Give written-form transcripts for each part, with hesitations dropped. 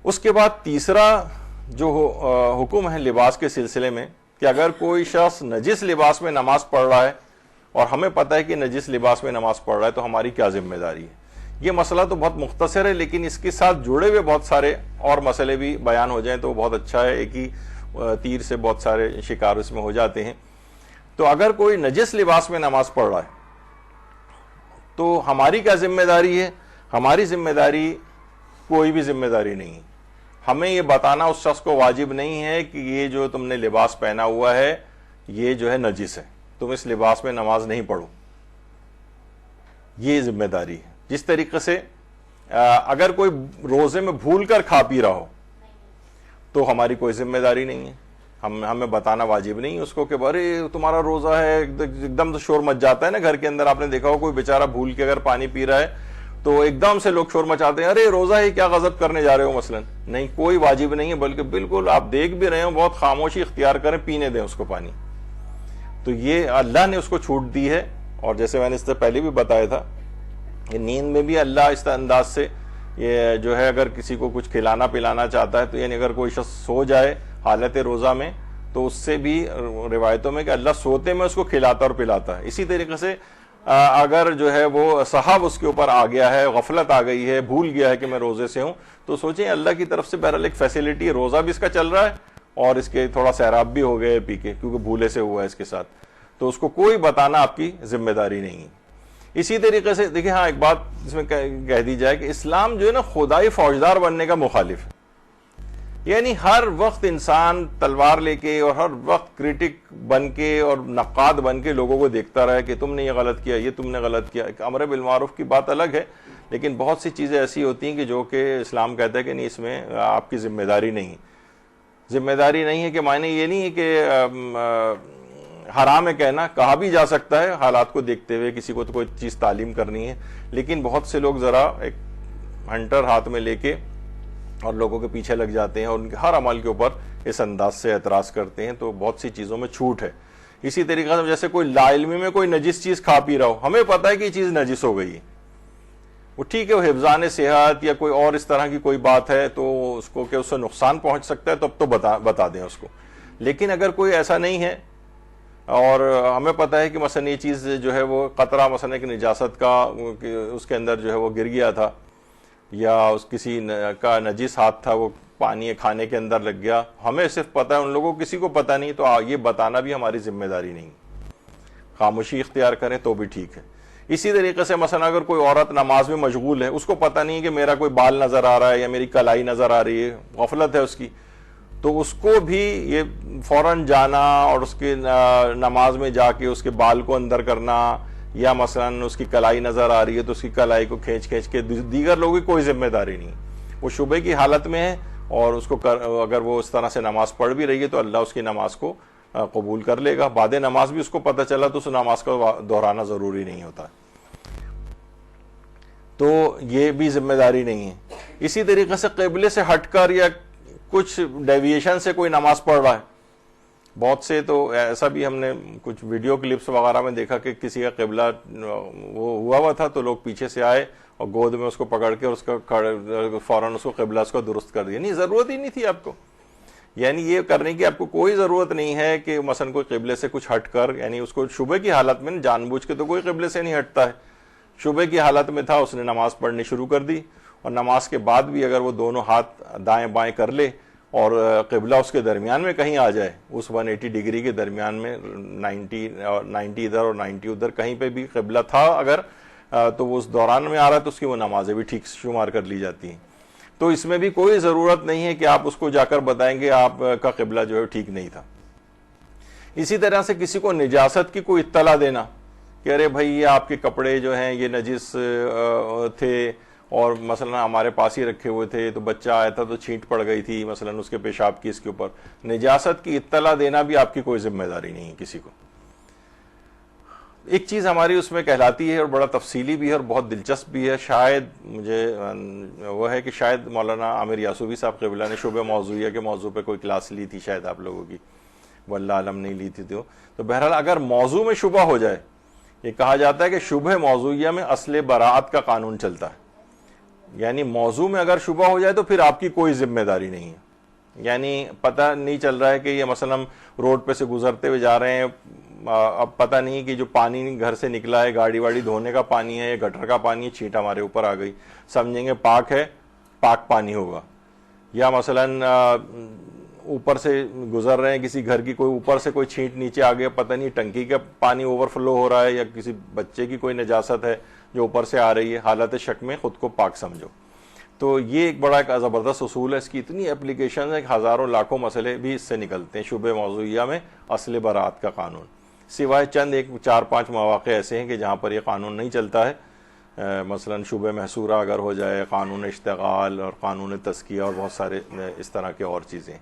اس کے بعد تیسرا جو حکم ہے لباس کے سلسلے میں کہ اگر کوئی شخص نجس لباس میں نماز پڑھ رہا ہے اور ہمیں پتہ ہے کہ نجس لباس میں نماز پڑھ رہا ہے تو ہماری کیا ذمہ داری ہے. یہ مسئلہ تو بہت مختصر ہے لیکن اس کے ساتھ جڑے ہوئے بہت سارے اور مسئلے بھی بیان ہو جائیں تو بہت اچھا ہے. ایک ہی تیر سے بہت سارے شکار اس میں ہو جاتے ہیں. تو اگر کوئی نجس لباس میں نماز پڑھ رہا ہے تو ہماری کیا ذمہ داری ہے؟ ہماری ذمہ داری کوئی بھی ذمہ داری نہیں ہے. ہمیں یہ بتانا اس شخص کو واجب نہیں ہے کہ یہ جو تم نے لباس پہنا ہوا ہے یہ جو ہے نجس ہے, تم اس لباس میں نماز نہیں پڑھو. یہ ذمہ داری ہے. جس طریقے سے اگر کوئی روزے میں بھول کر کھا پی رہا ہو تو ہماری کوئی ذمہ داری نہیں ہے, ہمیں بتانا واجب نہیں ہے اس کو کہ ارے تمہارا روزہ ہے, ایک دم سے شور مچ جاتا ہے نا گھر کے اندر. آپ نے دیکھا ہو کوئی بیچارہ بھول کے اگر پانی پی رہا ہے تو ایک دم سے لوگ شور مچاتے ہیں, ارے روزہ ہے کیا غضب کرنے جا رہے ہو مثلا. نہیں, کوئی واجب نہیں ہے, بلکہ بالکل آپ دیکھ بھی رہے ہو بہت خاموشی اختیار کریں, پینے دیں اس کو پانی. تو یہ اللہ نے اس کو چھوٹ دی ہے. اور جیسے میں نے اس سے پہلے بھی بتایا تھا کہ نیند میں بھی اللہ اس انداز سے یہ جو ہے اگر کسی کو کچھ کھلانا پلانا چاہتا ہے تو یعنی اگر کوئی شخص سو جائے حالت روزہ میں تو اس سے بھی روایتوں میں کہ اللہ سوتے میں اس کو کھلاتا اور پلاتا ہے. اسی طریقے سے اگر جو ہے وہ صحاب اس کے اوپر آ گیا ہے, غفلت آ گئی ہے, بھول گیا ہے کہ میں روزے سے ہوں, تو سوچیں اللہ کی طرف سے بہرحال ایک فیسلٹی ہے, روزہ بھی اس کا چل رہا ہے اور اس کے تھوڑا سیراب بھی ہو گئے پی کے کیونکہ بھولے سے ہوا ہے اس کے ساتھ, تو اس کو کوئی بتانا آپ کی ذمہ داری نہیں ہے. اسی طریقے سے دیکھیں ایک بات اس میں کہہ دی جائے کہ اسلام جو ہے نا خدائی فوجدار بننے کا مخالف ہے. یعنی ہر وقت انسان تلوار لے کے اور ہر وقت کریٹک بن کے اور نقاد بن کے لوگوں کو دیکھتا رہا کہ تم نے یہ غلط کیا, یہ تم نے غلط کیا. امر بالمعروف کی بات الگ ہے لیکن بہت سی چیزیں ایسی ہوتی ہیں کہ جو کہ اسلام کہتا ہے کہ نہیں اس میں آپ کی ذمہ داری نہیں. ذمہ داری نہیں ہے کہ معنی یہ نہیں ہے کہ حرام ہے کہنا, کہا بھی جا سکتا ہے حالات کو دیکھتے ہوئے, کسی کو تو کوئی چیز تعلیم کرنی ہے. لیکن بہت سے لوگ ذرا ایک ہنٹر ہاتھ میں لے کے اور لوگوں کے پیچھے لگ جاتے ہیں اور ان کے ہر عمل کے اوپر اس انداز سے اعتراض کرتے ہیں, تو بہت سی چیزوں میں چھوٹ ہے. اسی طریقے سے جیسے کوئی لا علمی میں کوئی نجس چیز کھا پی رہا ہو, ہمیں پتہ ہے کہ یہ چیز نجس ہو گئی ہے, وہ ٹھیک ہے وہ حفظان صحت یا کوئی اور اس طرح کی کوئی بات ہے تو اس کو کہ اس سے نقصان پہنچ سکتا ہے تو اب تو بتا دیں اس کو. لیکن اگر کوئی ایسا نہیں ہے اور ہمیں پتہ ہے کہ مثلا یہ چیز جو ہے وہ قطرہ مثلا ایک نجاست کا اس کے اندر جو ہے وہ گر گیا تھا یا اس کسی کا نجس ہاتھ تھا وہ پانی کھانے کے اندر لگ گیا, ہمیں صرف پتہ ہے, ان لوگوں کو کسی کو پتہ نہیں, تو یہ بتانا بھی ہماری ذمہ داری نہیں. خاموشی اختیار کریں تو بھی ٹھیک ہے. اسی طریقے سے مثلا اگر کوئی عورت نماز میں مشغول ہے, اس کو پتہ نہیں کہ میرا کوئی بال نظر آ رہا ہے یا میری کلائی نظر آ رہی ہے, غفلت ہے اس کی, تو اس کو بھی یہ فوراً جانا اور اس کی نماز میں جا کے اس کے بال کو اندر کرنا, یا مثلا اس کی کلائی نظر آ رہی ہے تو اس کی کلائی کو کھینچ کے, دیگر لوگوں کی کوئی ذمہ داری نہیں. وہ شبہ کی حالت میں ہے اور اس کو اگر وہ اس طرح سے نماز پڑھ بھی رہی ہے تو اللہ اس کی نماز کو قبول کر لے گا. بعد نماز بھی اس کو پتہ چلا تو اس نماز کو دہرانا ضروری نہیں ہوتا, تو یہ بھی ذمہ داری نہیں ہے. اسی طریقے سے قبلے سے ہٹ کر یا کچھ ڈیویشن سے کوئی نماز پڑھ رہا ہے, بہت سے تو ایسا بھی ہم نے کچھ ویڈیو کلپس وغیرہ میں دیکھا کہ کسی کا قبلہ وہ ہوا تھا تو لوگ پیچھے سے آئے اور گود میں اس کو پکڑ کے اس کا فوراً اس کو قبلہ اس کو درست کر دیا. نہیں, ضرورت ہی نہیں تھی آپ کو, یعنی یہ کرنے کی آپ کو کوئی ضرورت نہیں ہے کہ مثلا کوئی قبلے سے کچھ ہٹ کر, یعنی اس کو شبہ کی حالت میں جان بوجھ کے تو کوئی قبلے سے نہیں ہٹتا ہے. شبہ کی حالت میں تھا, اس نے نماز پڑھنی شروع کر دی اور نماز کے بعد بھی اگر وہ دونوں ہاتھ دائیں بائیں کر لے اور قبلہ اس کے درمیان میں کہیں آ جائے, اس 180 ڈگری کے درمیان میں 90 ادھر اور 90 ادھر کہیں پہ بھی قبلہ تھا اگر, تو وہ اس دوران میں آ رہا ہے تو اس کی وہ نمازیں بھی ٹھیک شمار کر لی جاتی ہیں. تو اس میں بھی کوئی ضرورت نہیں ہے کہ آپ اس کو جا کر بتائیں گے آپ کا قبلہ جو ہے ٹھیک نہیں تھا. اسی طرح سے کسی کو نجاست کی کوئی اطلاع دینا کہ ارے بھائی یہ آپ کے کپڑے جو ہیں یہ نجس تھے اور مثلا ہمارے پاس ہی رکھے ہوئے تھے تو بچہ آیا تھا تو چھینٹ پڑ گئی تھی مثلا اس کے پیشاب کی اس کے اوپر, نجاست کی اطلاع دینا بھی آپ کی کوئی ذمہ داری نہیں ہے کسی کو. ایک چیز ہماری اس میں کہلاتی ہے اور بڑا تفصیلی بھی ہے اور بہت دلچسپ بھی ہے, شاید مجھے وہ ہے کہ شاید مولانا عامر یاسوبی صاحب قبلہ نے شبہ موضوعیہ کے موضوع پہ کوئی کلاس لی تھی شاید آپ لوگوں کی, واللہ عالم نہیں لی تھی. تو بہرحال اگر موضوع میں شبہ ہو جائے, یہ کہا جاتا ہے کہ شبہ موضوعیہ میں اصل براعت کا قانون چلتا ہے, یعنی موضوع میں اگر شبہ ہو جائے تو پھر آپ کی کوئی ذمہ داری نہیں ہے. یعنی پتہ نہیں چل رہا ہے کہ یہ مثلا ہم روڈ پہ سے گزرتے ہوئے جا رہے ہیں, اب پتہ نہیں کہ جو پانی گھر سے نکلا ہے گاڑی واڑی دھونے کا پانی ہے یا گٹر کا پانی ہے, چھینٹ ہمارے اوپر آ گئی, سمجھیں گے پاک ہے, پاک پانی ہوگا. یا مثلا اوپر سے گزر رہے ہیں کسی گھر کی, کوئی اوپر سے کوئی چھینٹ نیچے آ گیا, پتہ نہیں ٹنکی کا پانی اوور فلو ہو رہا ہے یا کسی بچے کی کوئی نجاست ہے جو اوپر سے آ رہی ہے, حالت شک میں خود کو پاک سمجھو. تو یہ ایک بڑا ایک زبردست اصول ہے, اس کی اتنی اپلیکیشنز ہیں کہ ہزاروں لاکھوں مسئلے بھی اس سے نکلتے ہیں. شبہ موضوعیہ میں اصل برات کا قانون, سوائے چند ایک 4-5 مواقع ایسے ہیں کہ جہاں پر یہ قانون نہیں چلتا ہے, مثلا شبہ محصورہ اگر ہو جائے, قانون اشتغال اور قانون تزکیہ اور بہت سارے اس طرح کے اور چیزیں.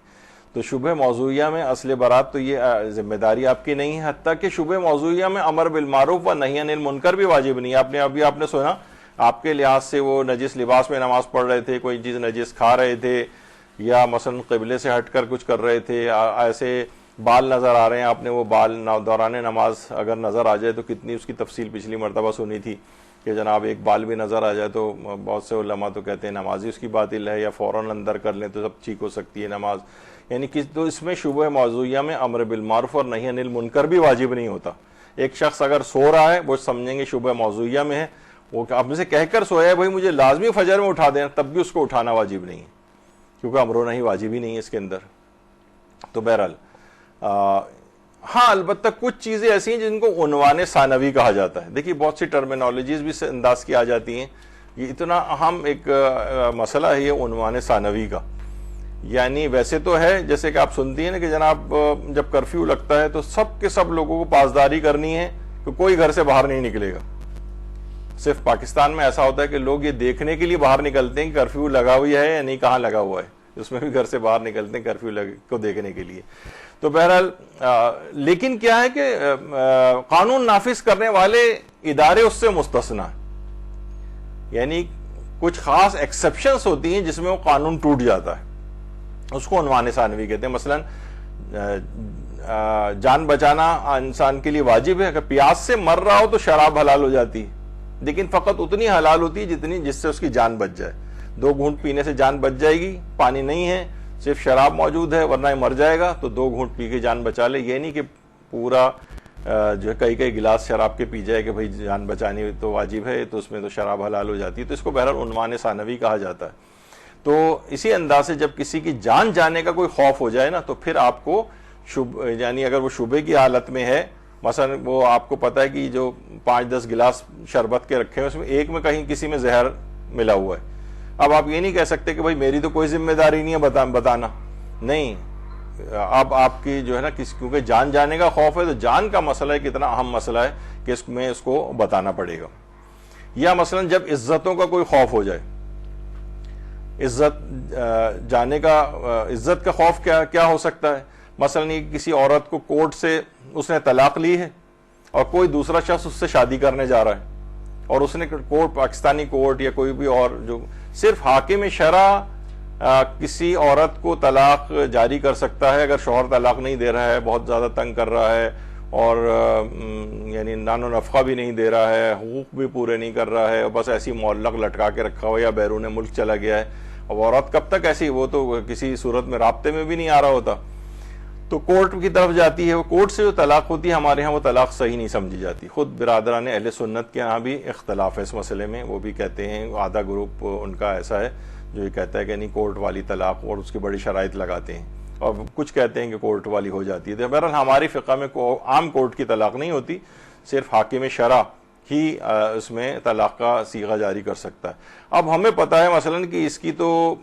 تو شبہ موضوعیہ میں اصل برات تو یہ ذمہ داری آپ کی نہیں ہے, حتیٰ کہ شبہ موضوعیہ میں امر بالمعروف و نہی عن المنکر بھی واجب نہیں ہے. آپ نے سنا آپ کے لحاظ سے وہ نجس لباس میں نماز پڑھ رہے تھے, کوئی چیز نجس کھا رہے تھے, یا مثلا قبلے سے ہٹ کر کچھ کر رہے تھے, ایسے بال نظر آ رہے ہیں, آپ نے وہ بال دوران نماز اگر نظر آ جائے تو کتنی اس کی تفصیل پچھلی مرتبہ سنی تھی کہ جناب ایک بال بھی نظر آ جائے تو بہت سے علماء تو کہتے ہیں نمازی اس کی باطل ہے, یا فوراً اندر کر لیں تو سب ٹھیک ہو سکتی ہے نماز. یعنی تو اس میں شبہ موضوعیہ میں امر بالمعروف اور نہی عن المنکر بھی واجب نہیں ہوتا. ایک شخص اگر سو رہا ہے وہ سمجھیں گے شبہ موضوعیہ میں ہے, وہ آپ سے کہہ کر سویا ہے بھائی مجھے لازمی فجر میں اٹھا دینا, تب بھی اس کو اٹھانا واجب نہیں ہے, کیونکہ امر و نہی واجب ہی نہیں ہے اس کے اندر. تو بہرحال ہاں البتہ کچھ چیزیں ایسی ہیں جن کو عنوان ثانوی کہا جاتا ہے. دیکھیے بہت سی ٹرمینالوجیز بھی اس انداز کی آ جاتی ہیں, یہ اتنا اہم ایک مسئلہ ہے یہ عنوان ثانوی کا. یعنی ویسے تو ہے جیسے کہ آپ سنتی ہیں نا کہ جناب جب کرفیو لگتا ہے تو سب کے سب لوگوں کو پاسداری کرنی ہے کہ کوئی گھر سے باہر نہیں نکلے گا. صرف پاکستان میں ایسا ہوتا ہے کہ لوگ یہ دیکھنے کے لیے باہر نکلتے ہیں کہ کرفیو لگا ہوا ہے یا نہیں, کہاں لگا ہوا ہے, اس میں بھی گھر سے باہر نکلتے ہیں کرفیو کو دیکھنے کے لیے. تو بہرحال لیکن کیا ہے کہ قانون نافذ کرنے والے ادارے اس سے مستثنا ہیں. یعنی کچھ خاص ایکسیپشنز ہوتی ہیں جس میں وہ قانون ٹوٹ جاتا ہے, اس کو عنوان ثانوی کہتے ہیں. مثلا جان بچانا انسان کے لیے واجب ہے, اگر پیاس سے مر رہا ہو تو شراب حلال ہو جاتی ہے, لیکن فقط اتنی حلال ہوتی ہے جس سے اس کی جان بچ جائے. 2 گھونٹ پینے سے جان بچ جائے گی, پانی نہیں ہے صرف شراب موجود ہے ورنہ مر جائے گا, تو 2 گھونٹ پی کے جان بچا لے. یہ نہیں کہ پورا جو ہے کئی گلاس شراب کے پی جائے کہ بھائی جان بچانی تو واجب ہے, تو اس میں تو شراب حلال ہو جاتی ہے. تو اس کو بہرحال عنوان ثانوی کہا جاتا ہے. تو اسی انداز سے جب کسی کی جان جانے کا کوئی خوف ہو جائے نا, تو پھر آپ کو یعنی اگر وہ شبے کی حالت میں ہے, مثلا وہ آپ کو پتا ہے کہ جو 5-10 گلاس شربت کے رکھے ہیں اس میں ایک میں کہیں کسی میں زہر ملا ہوا ہے, اب آپ یہ نہیں کہہ سکتے کہ بھائی میری تو کوئی ذمہ داری نہیں ہے بتانا, نہیں. اب آپ کی جو ہے نا کیونکہ جان جانے کا خوف ہے, تو جان کا مسئلہ ہے کتنا اہم مسئلہ ہے کہ اس میں اس کو بتانا پڑے گا. یا مثلا جب عزتوں کا کوئی خوف ہو جائے, عزت جانے کا, عزت کا خوف کیا ہو سکتا ہے. مثلا کسی عورت کو کورٹ سے اس نے طلاق لی ہے اور کوئی دوسرا شخص اس سے شادی کرنے جا رہا ہے, اور اس نے کورٹ, پاکستانی کورٹ یا کوئی بھی اور جو صرف حاکم شرع کسی عورت کو طلاق جاری کر سکتا ہے اگر شوہر طلاق نہیں دے رہا ہے, بہت زیادہ تنگ کر رہا ہے, اور یعنی نان و نفقہ بھی نہیں دے رہا ہے, حقوق بھی پورے نہیں کر رہا ہے, بس ایسی معلق لٹکا کے رکھا ہوا یا بیرون ملک چلا گیا ہے. اب عورت کب تک ایسی, وہ تو کسی صورت میں رابطے میں بھی نہیں آ رہا ہوتا, تو کورٹ کی طرف جاتی ہے. وہ کورٹ سے جو طلاق ہوتی ہے ہمارے ہاں وہ طلاق صحیح نہیں سمجھی جاتی. خود برادران اہل سنت کے ہاں بھی اختلاف ہے اس مسئلے میں. وہ بھی کہتے ہیں, آدھا گروپ ان کا ایسا ہے جو یہ کہتا ہے کہ نہیں کورٹ والی طلاق, اور اس کی بڑی شرائط لگاتے ہیں, اور کچھ کہتے ہیں کہ کورٹ والی ہو جاتی ہے. تو بہرحال ہماری فقہ میں عام کورٹ کی طلاق نہیں ہوتی, صرف حاکم شرع ہی اس میں طلاق کا صیغہ جاری کر سکتا ہے. اب ہمیں پتہ ہے مثلا کہ اس کی تو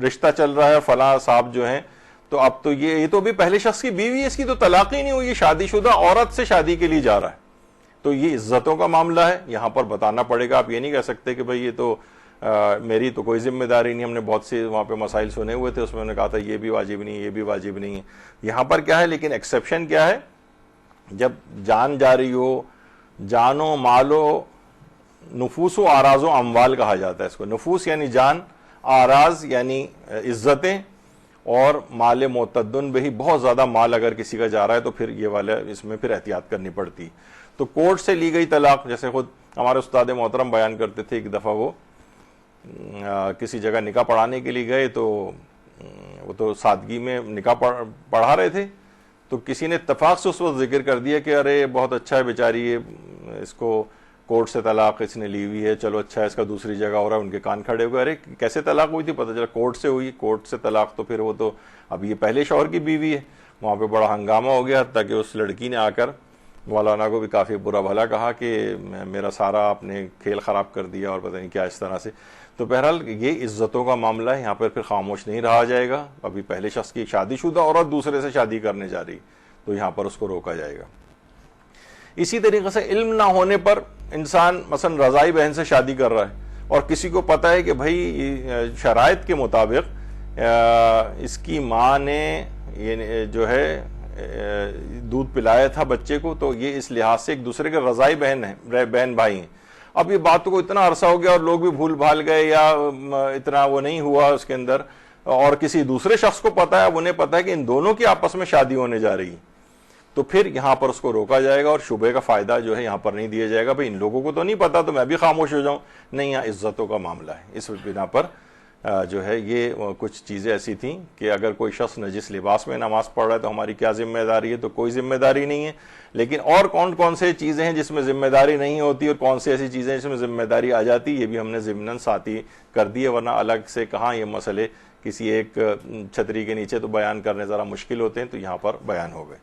رشتہ چل رہا ہے فلاں صاحب جو ہیں, تو اب تو یہ تو بھی پہلے شخص کی بیوی ہے, اس کی تو طلاق ہی نہیں ہوئی, یہ شادی شدہ عورت سے شادی کے لیے جا رہا ہے. تو یہ عزتوں کا معاملہ ہے, یہاں پر بتانا پڑے گا. آپ یہ نہیں کہہ سکتے کہ بھئی یہ تو میری تو کوئی ذمہ داری نہیں. ہم نے بہت سے وہاں پہ مسائل سنے ہوئے تھے, اس میں انہوں نے کہا تھا یہ بھی واجب نہیں, یہ بھی واجب نہیں ہے. یہاں پر کیا ہے لیکن ایکسیپشن کیا ہے, جب جان جا رہی ہو, جان و مال و نفوس و آراز و اموال کہا جاتا ہے اس کو. نفوس یعنی جان, آراز یعنی عزتیں, اور مال معتدن بھی بہت زیادہ مال اگر کسی کا جا رہا ہے تو پھر یہ والا اس میں پھر احتیاط کرنی پڑتی. تو کورٹ سے لی گئی طلاق, جیسے خود ہمارے استاد محترم بیان کرتے تھے، ایک دفعہ وہ کسی جگہ نکاح پڑھانے کے لیے گئے، تو وہ تو سادگی میں نکاح پڑھا رہے تھے، تو کسی نے اتفاق سے اس وقت ذکر کر دیا کہ ارے بہت اچھا ہے بیچاری، یہ اس کو کورٹ سے طلاق اس نے لی ہوئی ہے، چلو اچھا ہے اس کا دوسری جگہ ہو رہا ہے۔ ان کے کان کھڑے ہوئے، ارے کیسے طلاق ہوئی تھی؟ پتہ چلا کورٹ سے ہوئی، کورٹ سے طلاق، تو پھر وہ تو اب یہ پہلے شوہر کی بیوی ہے۔ وہاں پہ بڑا ہنگامہ ہو گیا، حتیٰ کہ اس لڑکی نے آ کر مولانا کو بھی کافی برا بھلا کہا کہ میرا سارا آپ نے کھیل خراب کر دیا اور پتہ نہیں کیا اس طرح سے۔ تو بہرحال یہ عزتوں کا معاملہ ہے، یہاں پر پھر خاموش نہیں رہا جائے گا۔ ابھی پہلے شخص کی شادی شدہ عورت دوسرے سے شادی کرنے جا رہی، تو یہاں پر اس کو روکا جائے گا۔ اسی طریقے سے علم نہ ہونے پر انسان مثلا رضائی بہن سے شادی کر رہا ہے، اور کسی کو پتہ ہے کہ بھائی شرائط کے مطابق اس کی ماں نے جو ہے دودھ پلایا تھا بچے کو، تو یہ اس لحاظ سے ایک دوسرے کے رضائی بہن بھائی ہیں۔ اب یہ بات کو اتنا عرصہ ہو گیا اور لوگ بھی بھول بھال گئے، یا اتنا وہ نہیں ہوا اس کے اندر، اور کسی دوسرے شخص کو پتا ہے، انہیں پتا ہے کہ ان دونوں کی آپس میں شادی ہونے جا رہی ہے، تو پھر یہاں پر اس کو روکا جائے گا، اور شبہ کا فائدہ جو ہے یہاں پر نہیں دیا جائے گا۔ بھئی ان لوگوں کو تو نہیں پتا تو میں بھی خاموش ہو جاؤں، نہیں، یہاں عزتوں کا معاملہ ہے۔ اس بنا پر جو ہے یہ کچھ چیزیں ایسی تھیں کہ اگر کوئی شخص نجس لباس میں نماز پڑھ رہا ہے تو ہماری کیا ذمہ داری ہے؟ تو کوئی ذمہ داری نہیں ہے۔ لیکن اور کون کون سے چیزیں ہیں جس میں ذمہ داری نہیں ہوتی، اور کون سی ایسی چیزیں جس میں ذمہ داری آ جاتی، یہ بھی ہم نے ضمناً ساتھی کر دی ہے، ورنہ الگ سے کہاں یہ مسئلے کسی ایک چھتری کے نیچے تو بیان کرنے ذرا مشکل ہوتے ہیں، تو یہاں پر بیان ہو گئے۔